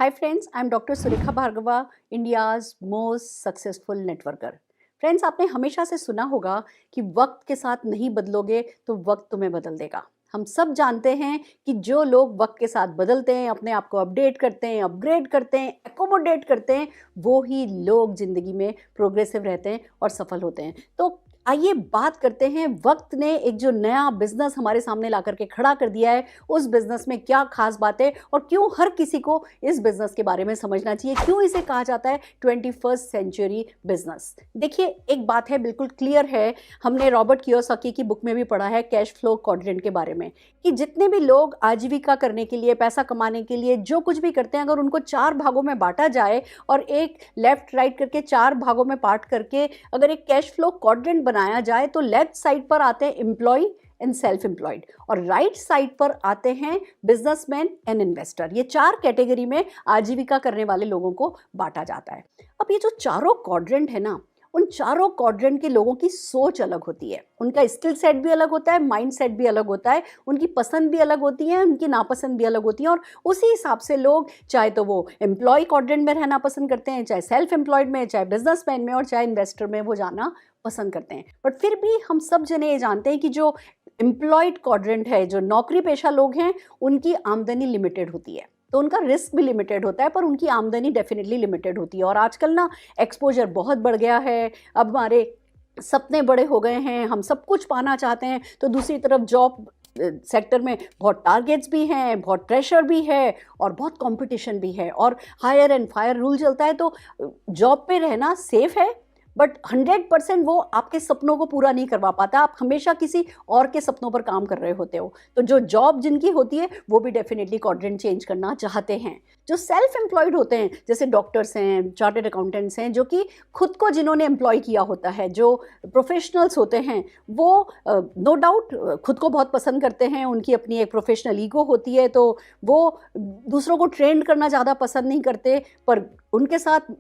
Hi friends, I'm Dr. Surekha Bhargava, India's most successful networker. Friends, आपने हमेशा से सुना होगा कि वक्त के साथ नहीं बदलोगे तो वक्त तुम्हें बदल देगा। हम सब जानते हैं कि जो लोग वक्त के साथ बदलते हैं, अपने आप को अपडेट करते हैं, अपग्रेड करते हैं, एकोमोडेट करते हैं, वो ही लोग जिंदगी में प्रोग्रेसिव रहते हैं और सफल होते हैं। तो आइए बात करते हैं, वक्त ने एक जो नया बिजनेस हमारे सामने ला करके खड़ा कर दिया है, उस बिजनेस में क्या खास बात है और क्यों हर किसी को इस बिजनेस के बारे में समझना चाहिए, क्यों इसे कहा जाता है 21st सेंचुरी बिजनेस। देखिए, एक बात है, बिल्कुल क्लियर है, हमने रॉबर्ट कियोसाकी की बुक में भी पढ़ा है कैश फ्लो क्वाड्रेंट के बारे में, कि जितने भी लोग आजीविका करने के लिए, पैसा कमाने के लिए जो कुछ भी करते हैं, अगर उनको 4 भागों में बांटा जाए और एक लेफ्ट राइट करके 4 भागों में पार्ट करके अगर एक कैश फ्लो क्वाड्रेंट बनाया जाए, तो लेफ्ट साइड पर आते हैं एम्प्लॉय एंड सेल्फ एम्प्लॉयड और राइट साइड पर आते हैं बिजनेसमैन एंड इन्वेस्टर। ये 4 कैटेगरी में आजीविका करने वाले लोगों को बांटा जाता है। अब ये जो चारों क्वाड्रेंट है ना, उन चारों क्वाड्रेंट के लोगों की सोच अलग होती है, उनका स्किल सेट भी अलग होता है, माइंड सेट भी अलग होता है, उनकी पसंद भी अलग होती है, उनकी नापसंद भी अलग होती है, और उसी हिसाब से लोग चाहे तो वो एम्प्लॉय क्वाड्रेंट में रहना पसंद करते हैं, चाहे सेल्फ एम्प्लॉयड में, चाहे बिजनेसमैन में और चाहे इन्वेस्टर में वो जाना पसंद करते हैं। बट फिर भी हम सब जने ये जानते हैं कि जो एम्प्लॉयड क्वाड्रेंट है, जो नौकरी पेशा लोग हैं, उनकी आमदनी लिमिटेड होती है, तो उनका रिस्क भी लिमिटेड होता है, पर उनकी आमदनी डेफिनेटली लिमिटेड होती है। और आजकल ना एक्सपोजर बहुत बढ़ गया है, अब हमारे सपने बड़े हो गए हैं, हम सब कुछ पाना चाहते हैं, तो दूसरी तरफ जॉब सेक्टर में बहुत टारगेट्स भी हैं, बहुत प्रेशर भी है और बहुत कंपटीशन भी है, और हायर एंड फायर रूल चलता है। तो जॉब पे रहना सेफ है, बट 100% वो आपके सपनों को पूरा नहीं करवा पाता। आप हमेशा किसी और के सपनों पर काम कर रहे होते हो। तो जो जॉब जिनकी होती है वो भी डेफिनेटली क्वाड्रेंट चेंज करना चाहते हैं। जो सेल्फ एम्प्लॉयड होते हैं, जैसे डॉक्टर्स हैं, चार्टर्ड अकाउंटेंट्स हैं, जो कि खुद को जिन्होंने एम्प्लॉय किया होता है, जो प्रोफेशनल्स होते हैं, वो नो डाउट खुद को बहुत पसंद करते हैं, उनकी अपनी एक प्रोफेशनल ईगो होती है, तो वो दूसरों को ट्रेंड करना ज़्यादा पसंद नहीं करते। पर उनके साथ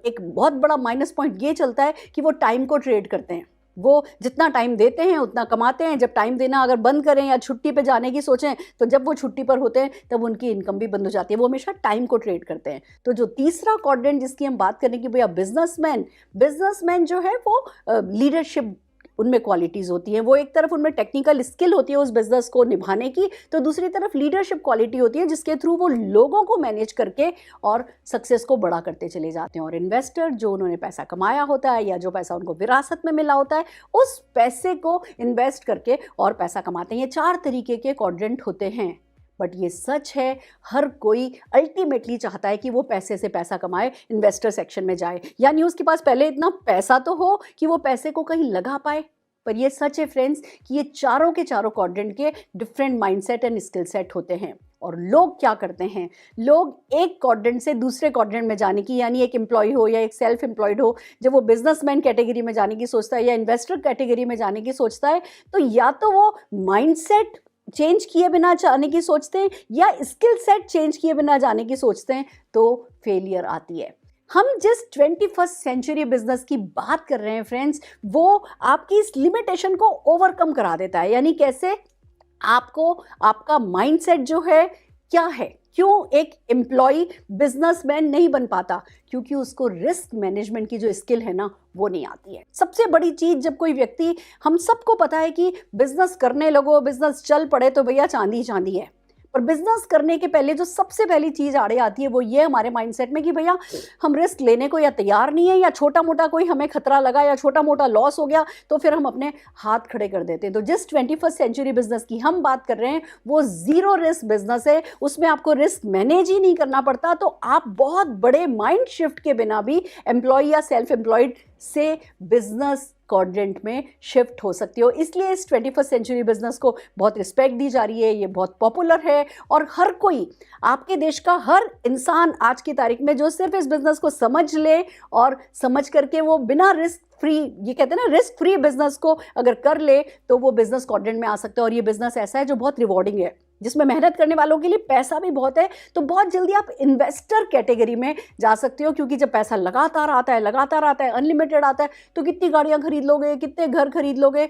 एक बहुत बड़ा माइनस पॉइंट ये चलता है कि वो टाइम को ट्रेड करते हैं। वो जितना टाइम देते हैं उतना कमाते हैं। जब टाइम देना अगर बंद करें या छुट्टी पे जाने की सोचें, तो जब वो छुट्टी पर होते हैं तब उनकी इनकम भी बंद हो जाती है। वो हमेशा टाइम को ट्रेड करते हैं। तो जो तीसरा क्वाड्रेंट जिसकी हम बात करें कि भैया बिजनेसमैन जो है वो लीडरशिप, उनमें क्वालिटीज़ होती हैं। वो एक तरफ उनमें टेक्निकल स्किल होती है उस बिजनेस को निभाने की, तो दूसरी तरफ लीडरशिप क्वालिटी होती है जिसके थ्रू वो लोगों को मैनेज करके और सक्सेस को बड़ा करते चले जाते हैं। और इन्वेस्टर, जो उन्होंने पैसा कमाया होता है या जो पैसा उनको विरासत में मिला होता है, उस पैसे को इन्वेस्ट करके और पैसा कमाते हैं। ये 4 तरीके के क्वाड्रेंट होते हैं। बट ये सच है, हर कोई अल्टीमेटली चाहता है कि वो पैसे से पैसा कमाए, इन्वेस्टर सेक्शन में जाए, यानी उसके पास पहले इतना पैसा तो हो कि वो पैसे को कहीं लगा पाए। पर ये सच है फ्रेंड्स कि ये चारों के चारों क्वाड्रेंट के different mindset and skill set होते हैं। और लोग क्या करते हैं, लोग एक क्वाड्रेंट से दूसरे क्वाड्रेंट में जाने की, यानी एक एम्प्लॉय हो या एक सेल्फ एम्प्लॉयड हो, जब वो बिजनेसमैन कैटेगरी में जाने की सोचता है या इन्वेस्टर कैटेगरी में जाने की सोचता है, तो या तो वो माइंडसेट चेंज किए बिना जाने की सोचते हैं या स्किल सेट चेंज किए बिना जाने की सोचते हैं, तो फेलियर आती है। हम जिस 21st सेंचुरी बिजनेस की बात कर रहे हैं फ्रेंड्स, वो आपकी इस लिमिटेशन को ओवरकम करा देता है। यानी कैसे? आपको आपका माइंडसेट जो है क्या है, क्यों एक एम्प्लॉय बिजनेसमैन नहीं बन पाता? क्योंकि उसको रिस्क मैनेजमेंट की जो स्किल है ना, वो नहीं आती है। सबसे बड़ी चीज, जब कोई व्यक्ति, हम सबको पता है कि बिजनेस करने लगो, बिजनेस चल पड़े तो भैया चांदी चांदी है, पर बिजनेस करने के पहले जो सबसे पहली चीज आड़े आती है वो ये हमारे माइंडसेट में कि भैया हम रिस्क लेने को या तैयार नहीं है, या छोटा मोटा कोई हमें खतरा लगा या छोटा मोटा लॉस हो गया तो फिर हम अपने हाथ खड़े कर देते हैं। तो जिस 21st सेंचुरी बिजनेस की हम बात कर रहे हैं वो जीरो रिस्क बिजनेस है, उसमें आपको रिस्क मैनेज ही नहीं करना पड़ता। तो आप बहुत बड़े माइंड शिफ्ट के बिना भी एम्प्लॉय या सेल्फ एम्प्लॉयड से बिजनेस क्वाड्रेंट में शिफ्ट हो सकती हो। इसलिए इस 21st सेंचुरी बिजनेस को बहुत रिस्पेक्ट दी जा रही है, ये बहुत पॉपुलर है, और हर कोई, आपके देश का हर इंसान आज की तारीख में जो सिर्फ इस बिजनेस को समझ ले और समझ करके वो बिना रिस्क फ्री, ये कहते हैं ना, रिस्क फ्री बिजनेस को अगर कर ले तो वो बिजनेस क्वाड्रेंट में आ सकता है। और ये बिजनेस ऐसा है जो बहुत रिवॉर्डिंग है, जिसमें मेहनत करने वालों के लिए पैसा भी बहुत है। तो बहुत जल्दी आप इन्वेस्टर कैटेगरी में जा सकते हो, क्योंकि जब पैसा लगातार आता है, अनलिमिटेड आता है, तो कितनी गाड़ियां खरीद लोगे, कितने घर खरीद लोगे,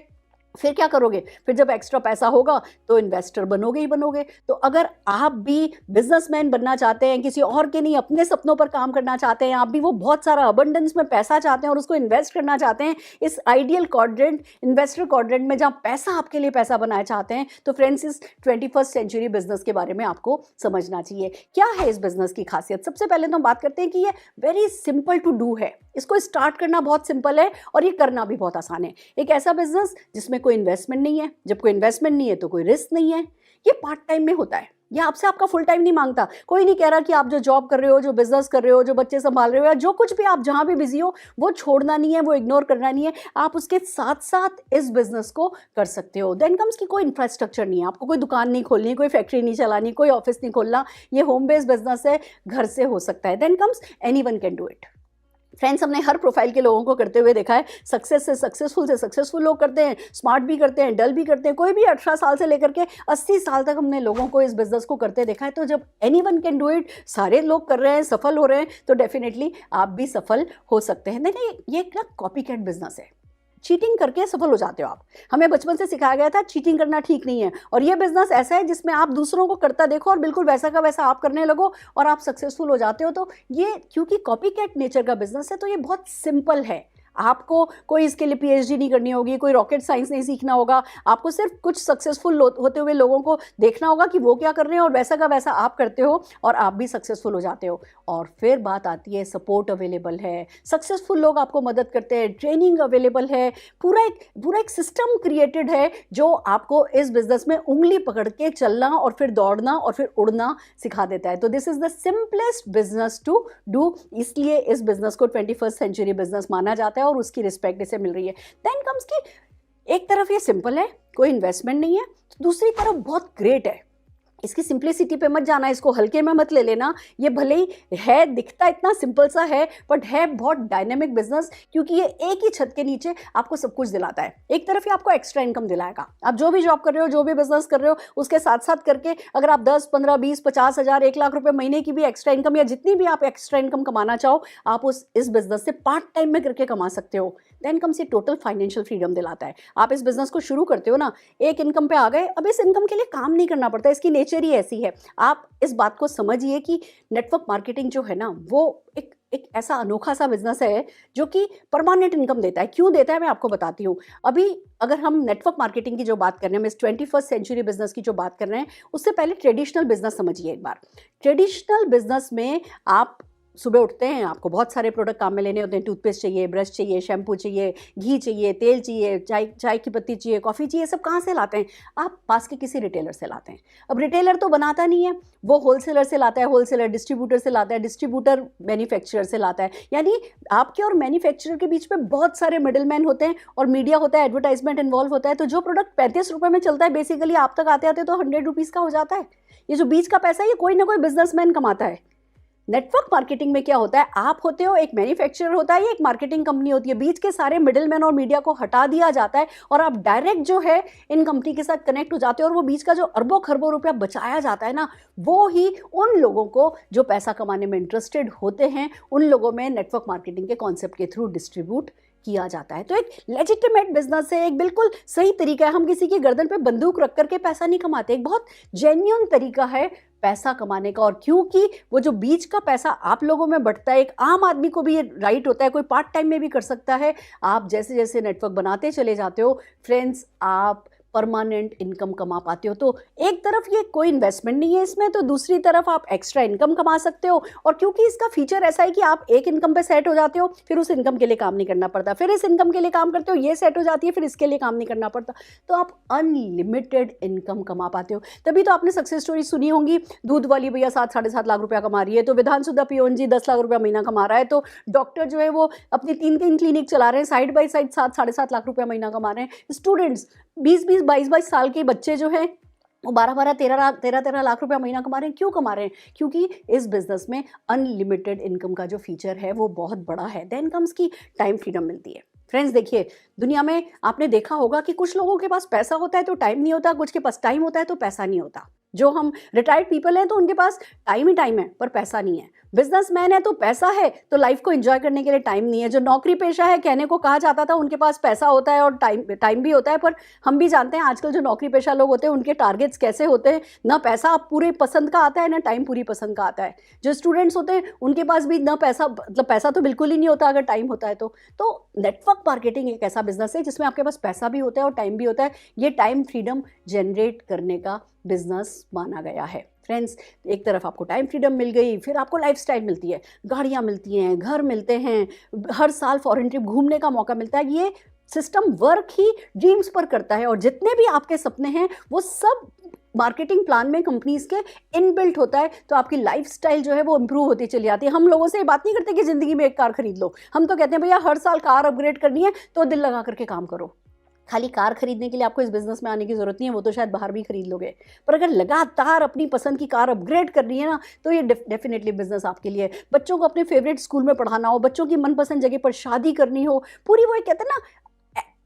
फिर क्या करोगे? फिर जब एक्स्ट्रा पैसा होगा तो इन्वेस्टर बनोगे ही बनोगे। तो अगर आप भी बिजनेसमैन बनना चाहते हैं, किसी और के नहीं अपने सपनों पर काम करना चाहते हैं, आप भी वो बहुत सारा अबंडेंस में पैसा चाहते हैं और उसको इन्वेस्ट करना चाहते हैं इस आइडियल क्वाड्रेंट, इन्वेस्टर क्वाड्रेंट में, जहाँ पैसा आपके लिए पैसा बनाना चाहते हैं, तो फ्रेंड्स इस 21st सेंचुरी बिजनेस के बारे में आपको समझना चाहिए। क्या है इस बिजनेस की खासियत? सबसे पहले तो हम बात करते हैं कि ये वेरी सिंपल टू डू है। इसको स्टार्ट करना बहुत सिंपल है और ये करना भी बहुत आसान है। एक ऐसा बिजनेस जिसमें कोई इन्वेस्टमेंट नहीं है। जब कोई इन्वेस्टमेंट नहीं है तो कोई रिस्क नहीं है। ये पार्ट टाइम में होता है। ये आपसे आपका फुल टाइम नहीं मांगता। कोई नहीं कह रहा कि आप जो जॉब कर रहे हो, जो बिजनेस कर रहे हो, जो बच्चे संभाल रहे हो, या जो कुछ भी आप जहां भी बिजी हो, वो छोड़ना नहीं है, वो इग्नोर करना नहीं है। आप उसके साथ साथ इस बिजनेस को कर सकते हो। देन कम्स की कोई इंफ्रास्ट्रक्चर नहीं है, आपको कोई दुकान नहीं खोलनी है, कोई फैक्ट्री नहीं चलानी, कोई ऑफिस नहीं खोलना। ये होम बेस्ड बिजनेस है, घर से हो सकता है। Then comes anyone can do it. Friends, हमने हर प्रोफाइल के लोगों को करते हुए देखा है। सक्सेस से सक्सेसफुल लोग करते हैं, स्मार्ट भी करते हैं, डल भी करते हैं। कोई भी 18 साल से लेकर के 80 साल तक हमने लोगों को इस बिजनेस को करते देखा है। तो जब एनीवन कैन डू इट, सारे लोग कर रहे हैं, सफल हो रहे हैं, तो डेफिनेटली आप भी सफल हो सकते हैं। देखिए, ये एक ना कॉपी कैट बिजनेस है। चीटिंग करके सफल हो जाते हो आप। हमें बचपन से सिखाया गया था चीटिंग करना ठीक नहीं है, और ये बिजनेस ऐसा है जिसमें आप दूसरों को करता देखो और बिल्कुल वैसा का वैसा आप करने लगो और आप सक्सेसफुल हो जाते हो। तो ये क्योंकि कॉपी कैट नेचर का बिजनेस है, तो ये बहुत सिंपल है। आपको कोई इसके लिए पीएचडी नहीं करनी होगी, कोई रॉकेट साइंस नहीं सीखना होगा। आपको सिर्फ कुछ सक्सेसफुल होते हुए लोगों को देखना होगा कि वो क्या कर रहे हैं और वैसा का वैसा आप करते हो और आप भी सक्सेसफुल हो जाते हो। और फिर बात आती है, सपोर्ट अवेलेबल है, सक्सेसफुल लोग आपको मदद करते हैं, ट्रेनिंग अवेलेबल है, पूरा एक सिस्टम क्रिएटेड है जो आपको इस बिजनेस में उंगली पकड़ के चलना और फिर दौड़ना और फिर उड़ना सिखा देता है। तो this is the simplest business to do, इसलिए इस बिजनेस को 21st सेंचुरी बिजनेस माना जाता है और उसकी रिस्पेक्ट इसे मिल रही है। देन कम्स की एक तरफ ये सिंपल है, कोई इन्वेस्टमेंट नहीं है, दूसरी तरफ बहुत ग्रेट है। इसकी सिंप्लिसिटी पे मत जाना, इसको हल्के में मत ले लेना। ये भले ही है, दिखता इतना सिंपल सा है, बट है बहुत डायनेमिक बिजनेस, क्योंकि ये एक ही छत के नीचे आपको सब कुछ दिलाता है। एक तरफ ये आपको एक्स्ट्रा इनकम दिलाएगा। आप जो भी जॉब कर रहे हो, जो भी बिजनेस कर रहे हो, उसके साथ साथ करके अगर आप 10, 15, 20, 50 हज़ार, 1 लाख रुपए महीने की भी एक्स्ट्रा इनकम, या जितनी भी आप एक्स्ट्रा इनकम कमाना चाहो, आप इस बिजनेस से पार्ट टाइम में करके कमा सकते हो। देन कम से टोटल फाइनेंशियल फ्रीडम दिलाता है। आप इस बिजनेस को शुरू करते हो ना, एक इनकम पे आ गए, अब इस इनकम के लिए काम नहीं करना पड़ता, इसकी नेचर ही ऐसी है। आप इस बात को समझिए कि नेटवर्क मार्केटिंग जो है ना, वो एक ऐसा अनोखा सा बिजनेस है जो कि परमानेंट इनकम देता है। क्यों देता है, मैं आपको बताती हूँ। अभी अगर हम नेटवर्क मार्केटिंग की जो बात कर रहे हैं, हम इस 21st सेंचुरी बिजनेस की जो बात कर रहे हैं, उससे पहले ट्रेडिशनल बिजनेस समझिए एक बार। ट्रेडिशनल बिजनेस में आप सुबह उठते हैं, आपको बहुत सारे प्रोडक्ट काम में लेने होते हैं। टूथपेस्ट चाहिए, ब्रश चाहिए, शैम्पू चाहिए, घी चाहिए, तेल चाहिए, चाय की पत्ती चाहिए, कॉफ़ी चाहिए। सब कहाँ से लाते हैं? आप पास के किसी रिटेलर से लाते हैं। अब रिटेलर तो बनाता नहीं है, वो होलसेलर से लाता है, होलसेलर डिस्ट्रीब्यूटर से लाता है, डिस्ट्रीब्यूटर मैन्युफैक्चरर से लाता है। यानी आपके और मैन्युफैक्चरर के बीच में बहुत सारे मिडिलमैन होते हैं और मीडिया होता है, एडवर्टाइजमेंट इन्वॉल्व होता है। तो जो प्रोडक्ट 35 रुपये में चलता है, बेसिकली आप तक आते आते तो 100 रुपीज़ का हो जाता है। ये जो बीच का पैसा है, ये कोई ना कोई बिजनेसमैन कमाता है। नेटवर्क मार्केटिंग में क्या होता है, आप होते हो, एक मैन्युफैक्चरर होता है, एक मार्केटिंग कंपनी होती है, बीच के सारे मिडिलमैन और मीडिया को हटा दिया जाता है और आप डायरेक्ट जो है इन कंपनी के साथ कनेक्ट हो जाते हो। और वो बीच का जो अरबों खरबों रुपया बचाया जाता है ना, वो ही उन लोगों को जो पैसा कमाने में इंटरेस्टेड होते हैं, उन लोगों में नेटवर्क मार्केटिंग के कॉन्सेप्ट के थ्रू डिस्ट्रीब्यूट किया जाता है। तो एक लेजिटिमेट बिजनेस है, एक बिल्कुल सही तरीका है। हम किसी की गर्दन पे बंदूक रख करके पैसा नहीं कमाते, एक बहुत जेन्युइन तरीका है पैसा कमाने का। और क्योंकि वो जो बीच का पैसा आप लोगों में बढ़ता है, एक आम आदमी को भी ये राइट होता है, कोई पार्ट टाइम में भी कर सकता है। आप जैसे जैसे नेटवर्क बनाते चले जाते हो फ्रेंड्स, आप परमानेंट इनकम कमा पाते हो। तो एक तरफ ये कोई इन्वेस्टमेंट नहीं है इसमें, तो दूसरी तरफ आप एक्स्ट्रा इनकम कमा सकते हो। और क्योंकि इसका फीचर ऐसा है कि आप एक इनकम पे सेट हो जाते हो, फिर उस इनकम के लिए काम नहीं करना पड़ता, फिर इस इनकम के लिए काम करते हो, ये सेट हो जाती है, फिर इसके लिए काम नहीं करना पड़ता। तो आप अनलिमिटेड इनकम कमा पाते हो। तभी तो आपने सक्सेस स्टोरी सुनी होंगी, दूध वाली भैया 7 साढ़े 7 लाख रुपया कमा रही है, तो विधानसुधा पियोन जी 10 लाख रुपया महीना कमा रहा है, तो डॉक्टर जो है वो अपनी 3 क्लिनिक चला रहे हैं, साइड बाई साइड 7 साढ़े 7 लाख रुपया महीना कमा रहे हैं। स्टूडेंट्स 20-20, 22-22 साल के बच्चे जो हैं वो 12-12, 13-13 लाख रुपया महीना कमा रहे हैं। क्यों कमा रहे हैं? क्योंकि इस बिजनेस में अनलिमिटेड इनकम का जो फीचर है वो बहुत बड़ा है। देन कम्स की टाइम फ्रीडम मिलती है। फ्रेंड्स देखिए, दुनिया में आपने देखा होगा कि कुछ लोगों के पास पैसा होता है तो टाइम नहीं होता, कुछ के पास टाइम होता है तो पैसा नहीं होता। जो हम रिटायर्ड पीपल हैं तो उनके पास टाइम ही टाइम है पर पैसा नहीं है। बिजनेसमैन है तो पैसा है तो लाइफ को एंजॉय करने के लिए टाइम नहीं है। जो नौकरी पेशा है, कहने को कहा जाता था उनके पास पैसा होता है और टाइम भी होता है, पर हम भी जानते हैं आजकल जो नौकरी पेशा लोग होते हैं उनके टारगेट्स कैसे होते हैं, ना पैसा पूरे पसंद का आता है ना टाइम पूरी पसंद का आता है। जो स्टूडेंट्स होते हैं उनके पास भी ना पैसा, मतलब पैसा तो बिल्कुल ही नहीं होता अगर टाइम होता है तो नेटवर्क मार्केटिंग एक ऐसा बिजनेस है जिसमें आपके पास पैसा भी होता है और टाइम भी होता है। ये टाइम फ्रीडम जनरेट करने का बिजनेस माना गया है। फ्रेंड्स, एक तरफ आपको टाइम फ्रीडम मिल गई, फिर आपको लाइफस्टाइल मिलती है, गाड़ियाँ मिलती हैं, घर मिलते हैं, हर साल फॉरेन ट्रिप घूमने का मौका मिलता है। ये सिस्टम वर्क ही ड्रीम्स पर करता है और जितने भी आपके सपने हैं वो सब मार्केटिंग प्लान में कंपनीज के इनबिल्ट होता है। तो आपकी लाइफस्टाइल जो है वो इंप्रूव होती चली जाती है। हम लोगों से ये बात नहीं करते कि ज़िंदगी में एक कार खरीद लो, हम तो कहते हैं भैया हर साल कार अपग्रेड करनी है तो दिल लगा करके काम करो। खाली कार खरीदने के लिए आपको इस बिजनेस में आने की जरूरत नहीं है, वो तो शायद बाहर भी खरीद लोगे, पर अगर लगातार अपनी पसंद की कार अपग्रेड करनी है ना तो ये डेफिनेटली बिजनेस आपके लिए है। बच्चों को अपने फेवरेट स्कूल में पढ़ाना हो, बच्चों की मनपसंद जगह पर शादी करनी हो, पूरी वो कहते हैं ना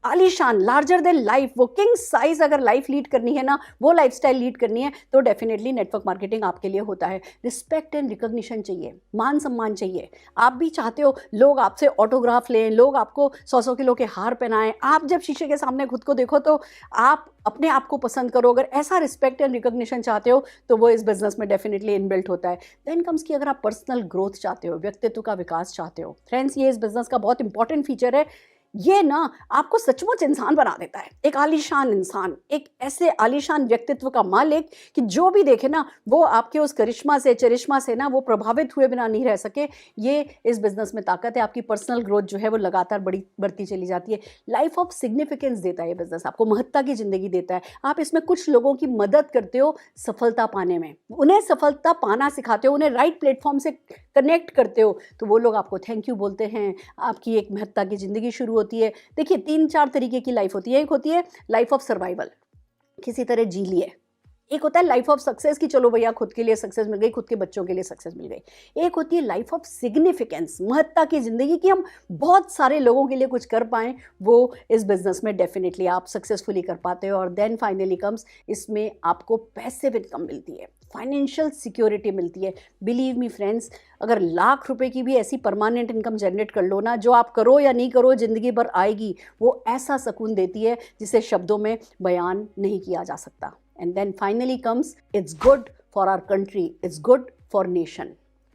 आलीशान लार्जर देन लाइफ, वो किंग साइज अगर लाइफ लीड करनी है ना, वो लाइफस्टाइल लीड करनी है तो डेफिनेटली नेटवर्क मार्केटिंग आपके लिए होता है। रिस्पेक्ट एंड रिकॉग्निशन चाहिए, मान सम्मान चाहिए। आप भी चाहते हो लोग आपसे ऑटोग्राफ लें, लोग आपको 100-100 किलो के हार पहनाएं। आप जब शीशे के सामने खुद को देखो तो आप अपने आप को पसंद करो। अगर ऐसा रिस्पेक्ट एंड रिकॉग्निशन चाहते हो तो वो इस बिजनेस में डेफिनेटली इनबिल्ट होता है। देन कम्स कि अगर आप पर्सनल ग्रोथ चाहते हो, व्यक्तित्व का विकास चाहते हो, फ्रेंड्स ये इस बिजनेस का बहुत इंपॉर्टेंट फीचर है। ये ना आपको सचमुच इंसान बना देता है, एक आलीशान इंसान, एक ऐसे आलीशान व्यक्तित्व का मालिक कि जो भी देखे ना वो आपके उस चरिश्मा से ना वो प्रभावित हुए बिना नहीं रह सके। ये इस बिजनेस में ताकत है। आपकी पर्सनल ग्रोथ जो है वो लगातार बढ़ती चली जाती है। लाइफ ऑफ सिग्निफिकेंस देता है ये बिजनेस, आपको महत्ता की जिंदगी देता है। आप इसमें कुछ लोगों की मदद करते हो सफलता पाने में, उन्हें सफलता पाना सिखाते हो, उन्हें राइट प्लेटफॉर्म से कनेक्ट करते हो तो वो लोग आपको थैंक यू बोलते हैं। आपकी एक महत्ता की जिंदगी शुरू होती है। देखिए 3-4 तरीके की लाइफ होती है। एक होती है लाइफ ऑफ सर्वाइवल, किसी तरह जी लिए। एक होता है लाइफ ऑफ सक्सेस कि चलो भैया खुद के लिए सक्सेस मिल गई, खुद के बच्चों के लिए सक्सेस मिल गई। एक होती है लाइफ ऑफ सिग्निफिकेंस, महत्ता की जिंदगी कि हम बहुत सारे लोगों के लिए कुछ कर पाएं, वो इस बिजनेस में डेफिनेटली आप सक्सेसफुली कर पाते हो। और देन फाइनली कम्स, इसमें आपको पैसिव इनकम मिलती है, फाइनेंशियल सिक्योरिटी मिलती है। बिलीव मी फ्रेंड्स, अगर लाख रुपए की भी ऐसी परमानेंट इनकम जनरेट कर लो ना, जो आप करो या नहीं करो जिंदगी भर आएगी, वो ऐसा सुकून देती है जिसे शब्दों में बयान नहीं किया जा सकता। And then finally comes, it's good for our country, it's good for nation.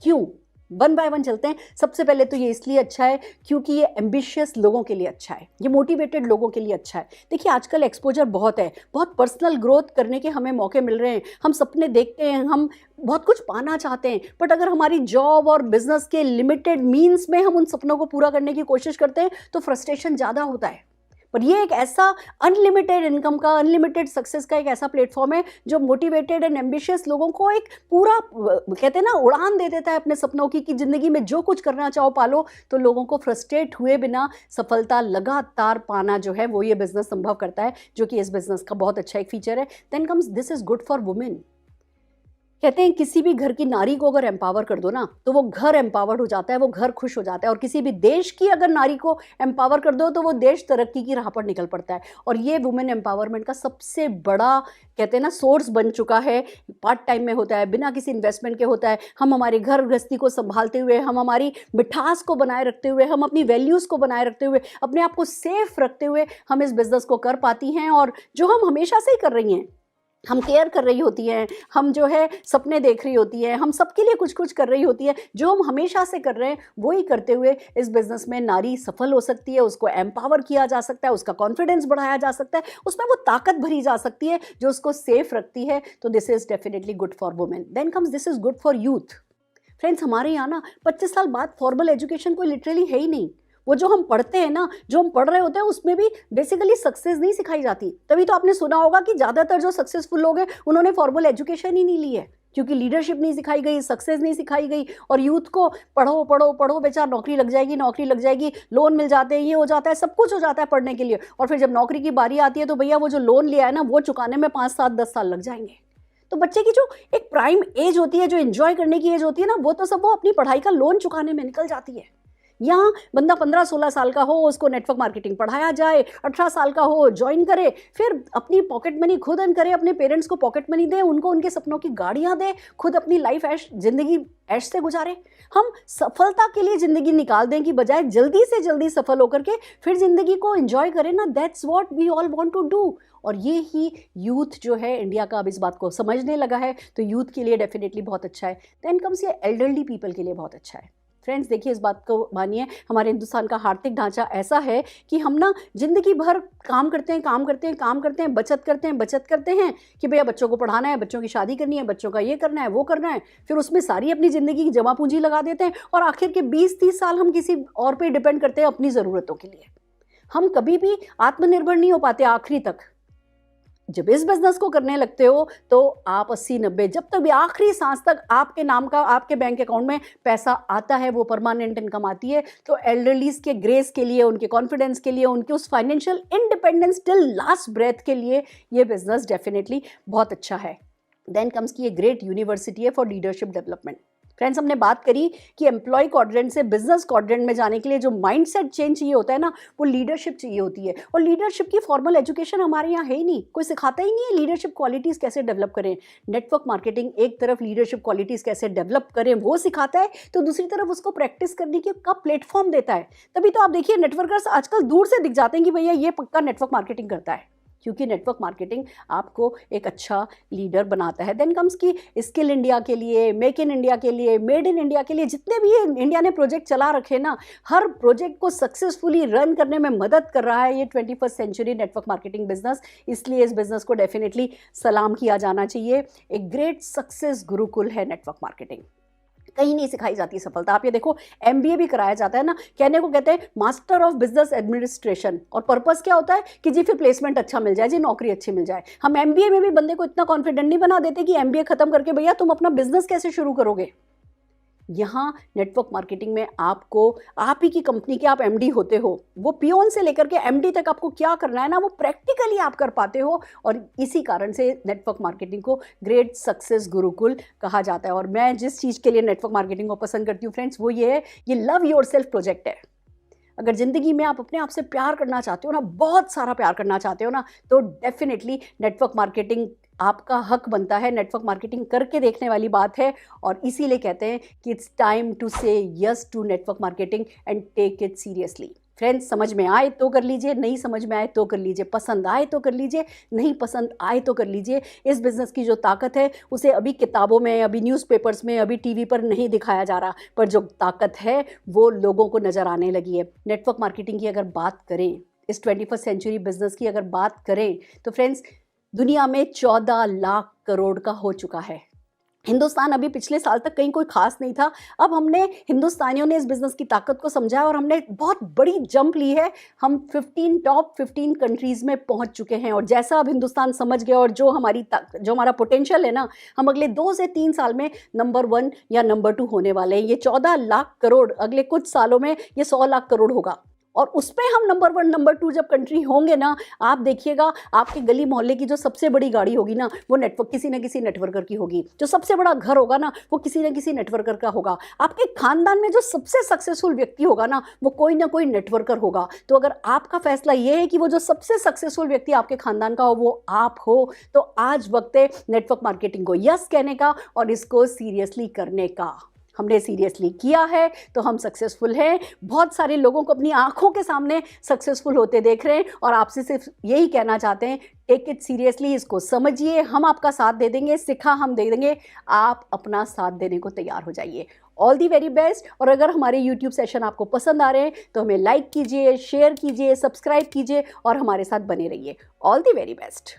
क्यों? वन बाय वन चलते हैं। सबसे पहले तो ये इसलिए अच्छा है क्योंकि ये एम्बिशियस लोगों के लिए अच्छा है, ये मोटिवेटेड लोगों के लिए अच्छा है। देखिए आजकल एक्सपोजर बहुत है, बहुत पर्सनल ग्रोथ करने के हमें मौके मिल रहे हैं, हम सपने देखते हैं, हम बहुत कुछ पाना चाहते हैं, बट अगर हमारी जॉब और बिजनेस के लिमिटेड मीन्स में हम उन सपनों को पूरा करने की कोशिश करते हैं तो फ्रस्ट्रेशन ज़्यादा होता है। पर ये एक ऐसा अनलिमिटेड इनकम का, अनलिमिटेड सक्सेस का एक ऐसा प्लेटफॉर्म है जो मोटिवेटेड एंड एम्बिशियस लोगों को एक पूरा कहते हैं ना उड़ान दे देता है अपने सपनों की कि ज़िंदगी में जो कुछ करना चाहो पालो। तो लोगों को फ्रस्ट्रेट हुए बिना सफलता लगातार पाना जो है वो ये बिजनेस संभव करता है, जो कि इस बिजनेस का बहुत अच्छा एक फीचर है। Then comes, this is good for women. कहते हैं किसी भी घर की नारी को अगर एम्पावर कर दो ना तो वो घर एम्पावर्ड हो जाता है, वो घर खुश हो जाता है। और किसी भी देश की अगर नारी को एम्पावर कर दो तो वो देश तरक्की की राह पर निकल पड़ता है। और ये वुमेन एम्पावरमेंट का सबसे बड़ा कहते हैं ना सोर्स बन चुका है। पार्ट टाइम में होता है, बिना किसी इन्वेस्टमेंट के होता है। हम हमारे घर गृहस्थी को संभालते हुए, हम हमारी मिठास को बनाए रखते हुए, हम अपनी वैल्यूज़ को बनाए रखते हुए, अपने आप को सेफ रखते हुए हम इस बिज़नेस को कर पाती हैं। और जो हम हमेशा से ही कर रही हैं, हम केयर कर रही होती हैं, हम जो है सपने देख रही होती हैं, हम सबके लिए कुछ कुछ कर रही होती है, जो हम हमेशा से कर रहे हैं वही करते हुए इस बिज़नेस में नारी सफल हो सकती है। उसको एम्पावर किया जा सकता है, उसका कॉन्फिडेंस बढ़ाया जा सकता है, उसमें वो ताकत भरी जा सकती है जो उसको सेफ रखती है। तो this is definitely good for women. Then comes, this is good for youth. Friends, हमारे यहाँ ना 25 साल बाद फॉर्मल एजुकेशन कोई लिटरली है ही नहीं। वो जो हम पढ़ते हैं ना, जो हम पढ़ रहे होते हैं उसमें भी बेसिकली सक्सेस नहीं सिखाई जाती। तभी तो आपने सुना होगा कि ज़्यादातर जो सक्सेसफुल लोग हैं उन्होंने फॉर्मल एजुकेशन ही नहीं ली है, क्योंकि लीडरशिप नहीं सिखाई गई, सक्सेस नहीं सिखाई गई। और यूथ को पढ़ो पढ़ो पढ़ो, बेचारा नौकरी लग जाएगी, नौकरी लग जाएगी, लोन मिल जाते हैं, ये हो जाता है, सब कुछ हो जाता है पढ़ने के लिए। और फिर जब नौकरी की बारी आती है तो भैया वो जो लोन लिया है ना वो चुकाने में 5, 7, 10 साल लग जाएंगे। तो बच्चे की जो एक प्राइम एज होती है, जो एंजॉय करने की एज होती है ना, वो तो सब वो अपनी पढ़ाई का लोन चुकाने में निकल जाती है। यहाँ बंदा 15-16 साल का हो, उसको नेटवर्क मार्केटिंग पढ़ाया जाए, 18 साल का हो ज्वाइन करे, फिर अपनी पॉकेट मनी खुद अर्न करे, अपने पेरेंट्स को पॉकेट मनी दे, उनको उनके सपनों की गाड़ियाँ दे, खुद अपनी लाइफ ऐश जिंदगी ऐश से गुजारे। हम सफलता के लिए ज़िंदगी निकाल दें कि बजाय जल्दी से जल्दी सफल होकर के फिर ज़िंदगी को एंजॉय करें ना। That's what we all want to do. और ये ही यूथ जो है इंडिया का अब इस बात को समझने लगा है, तो यूथ के लिए डेफिनेटली बहुत अच्छा है। देन कम्स ये एल्डरली पीपल के लिए बहुत अच्छा है। फ्रेंड्स देखिए, इस बात को मानिए, हमारे हिंदुस्तान का आर्थिक ढांचा ऐसा है कि हम ना ज़िंदगी भर काम करते हैं, बचत करते हैं कि भैया बच्चों को पढ़ाना है, बच्चों की शादी करनी है, बच्चों का ये करना है, वो करना है, फिर उसमें सारी अपनी ज़िंदगी की जमा पूंजी लगा देते हैं और आखिर के 20-30 साल हम किसी और पे डिपेंड करते हैं अपनी ज़रूरतों के लिए। हम कभी भी आत्मनिर्भर नहीं हो पाते आखिरी तक। जब इस बिजनेस को करने लगते हो तो आप 80-90 जब तक भी आखिरी सांस तक आपके नाम का आपके बैंक अकाउंट में पैसा आता है, वो परमानेंट इनकम आती है। तो एल्डरलीज के ग्रेस के लिए, उनके कॉन्फिडेंस के लिए, उनके उस financial independence till last breath के लिए ये बिजनेस डेफिनेटली बहुत अच्छा है। देन कम्स की ये ग्रेट यूनिवर्सिटी है फॉर लीडरशिप डेवलपमेंट। फ्रेंड्स हमने बात करी कि एम्प्लॉय क्वाड्रेंट से बिजनेस क्वाड्रेंट में जाने के लिए जो माइंडसेट चेंज चाहिए होता है ना, वो लीडरशिप चाहिए होती है। और लीडरशिप की फॉर्मल एजुकेशन हमारे यहाँ है ही नहीं, कोई सिखाता ही नहीं है लीडरशिप क्वालिटीज़ कैसे डेवलप करें। नेटवर्क मार्केटिंग एक तरफ लीडरशिप क्वालिटीज़ कैसे डेवलप करें वो सिखाता है, तो दूसरी तरफ उसको प्रैक्टिस करने के का प्लेटफॉर्म देता है। तभी तो आप देखिए नेटवर्कर्स आजकल दूर से दिख जाते हैं कि भैया ये पक्का नेटवर्क मार्केटिंग करता है, क्योंकि नेटवर्क मार्केटिंग आपको एक अच्छा लीडर बनाता है। देन कम्स की स्किल इंडिया के लिए, मेक इन इंडिया के लिए, मेड इन इंडिया के लिए जितने भी ये इंडिया ने प्रोजेक्ट चला रखे ना, हर प्रोजेक्ट को सक्सेसफुली रन करने में मदद कर रहा है ये 21st century network marketing business. इसलिए इस बिजनेस को डेफिनेटली सलाम किया जाना चाहिए। एक ग्रेट सक्सेस गुरुकुल है नेटवर्क मार्केटिंग। कहीं नहीं सिखाई जाती सफलता। आप ये देखो, MBA भी कराया जाता है ना, कहने को कहते हैं मास्टर ऑफ बिजनेस एडमिनिस्ट्रेशन, और पर्पस क्या होता है कि जी फिर प्लेसमेंट अच्छा मिल जाए, जी नौकरी अच्छी मिल जाए। हम MBA में भी बंदे को इतना कॉन्फिडेंट नहीं बना देते कि MBA खत्म करके भैया तुम अपना बिजनेस कैसे शुरू करोगे। यहाँ नेटवर्क मार्केटिंग में आपको, आप ही की कंपनी के आप MD होते हो, वो पियोन से लेकर के MD तक आपको क्या करना है ना, वो प्रैक्टिकली आप कर पाते हो। और इसी कारण से नेटवर्क मार्केटिंग को ग्रेट सक्सेस गुरुकुल कहा जाता है। और मैं जिस चीज़ के लिए नेटवर्क मार्केटिंग को पसंद करती हूँ फ्रेंड्स, वो ये है, ये लव योरसेल्फ प्रोजेक्ट है। अगर ज़िंदगी में आप अपने आप से प्यार करना चाहते हो ना, बहुत सारा प्यार करना चाहते हो ना, तो डेफिनेटली नेटवर्क मार्केटिंग आपका हक बनता है। नेटवर्क मार्केटिंग करके देखने वाली बात है। और इसीलिए कहते हैं कि it's time to say yes to network marketing and take it seriously. Friends समझ में आए तो कर लीजिए, नहीं समझ में आए तो कर लीजिए, पसंद आए तो कर लीजिए, नहीं पसंद आए तो कर लीजिए। इस बिज़नेस की जो ताकत है उसे अभी किताबों में, अभी न्यूज़पेपर्स में, अभी TV पर नहीं दिखाया जा रहा, पर जो ताकत है वो लोगों को नज़र आने लगी है। नेटवर्क मार्केटिंग की अगर बात करें, इस 21st सेंचुरी बिज़नेस की अगर बात करें, तो फ्रेंड्स दुनिया में 14 लाख करोड़ का हो चुका है। हिंदुस्तान अभी पिछले साल तक कहीं कोई खास नहीं था। अब हमने, हिंदुस्तानियों ने इस बिज़नेस की ताकत को समझा और हमने बहुत बड़ी जंप ली है। हम टॉप 15 कंट्रीज़ में पहुंच चुके हैं। और जैसा अब हिंदुस्तान समझ गया और जो हमारा पोटेंशियल है ना, हम अगले 2 से 3 साल में नंबर 1 या नंबर 2 होने वाले हैं। ये 14 लाख करोड़ अगले कुछ सालों में ये 100 लाख करोड़ होगा। और उस पर हम नंबर 1 नंबर 2 जब कंट्री होंगे ना, आप देखिएगा आपके गली मोहल्ले की जो सबसे बड़ी गाड़ी होगी ना, वो किसी न किसी नेटवर्कर की होगी। जो सबसे बड़ा घर होगा ना, वो किसी न किसी नेटवर्कर का होगा। आपके खानदान में जो सबसे सक्सेसफुल व्यक्ति होगा ना, वो कोई ना कोई नेटवर्कर होगा। तो अगर आपका फैसला ये है कि वो जो सबसे सक्सेसफुल व्यक्ति आपके खानदान का हो वो आप हो, तो आज वक्त है नेटवर्क मार्केटिंग को यस कहने का और इसको सीरियसली करने का। हमने सीरियसली किया है तो हम सक्सेसफुल हैं। बहुत सारे लोगों को अपनी आंखों के सामने सक्सेसफुल होते देख रहे हैं और आपसे सिर्फ यही कहना चाहते हैं, टेक इट सीरियसली, इसको समझिए। हम आपका साथ दे देंगे, सिखा हम दे देंगे, आप अपना साथ देने को तैयार हो जाइए। All the very best. और अगर हमारे YouTube सेशन आपको पसंद आ रहे हैं तो हमें लाइक कीजिए, शेयर कीजिए, सब्सक्राइब कीजिए और हमारे साथ बने रहिए। All the very best.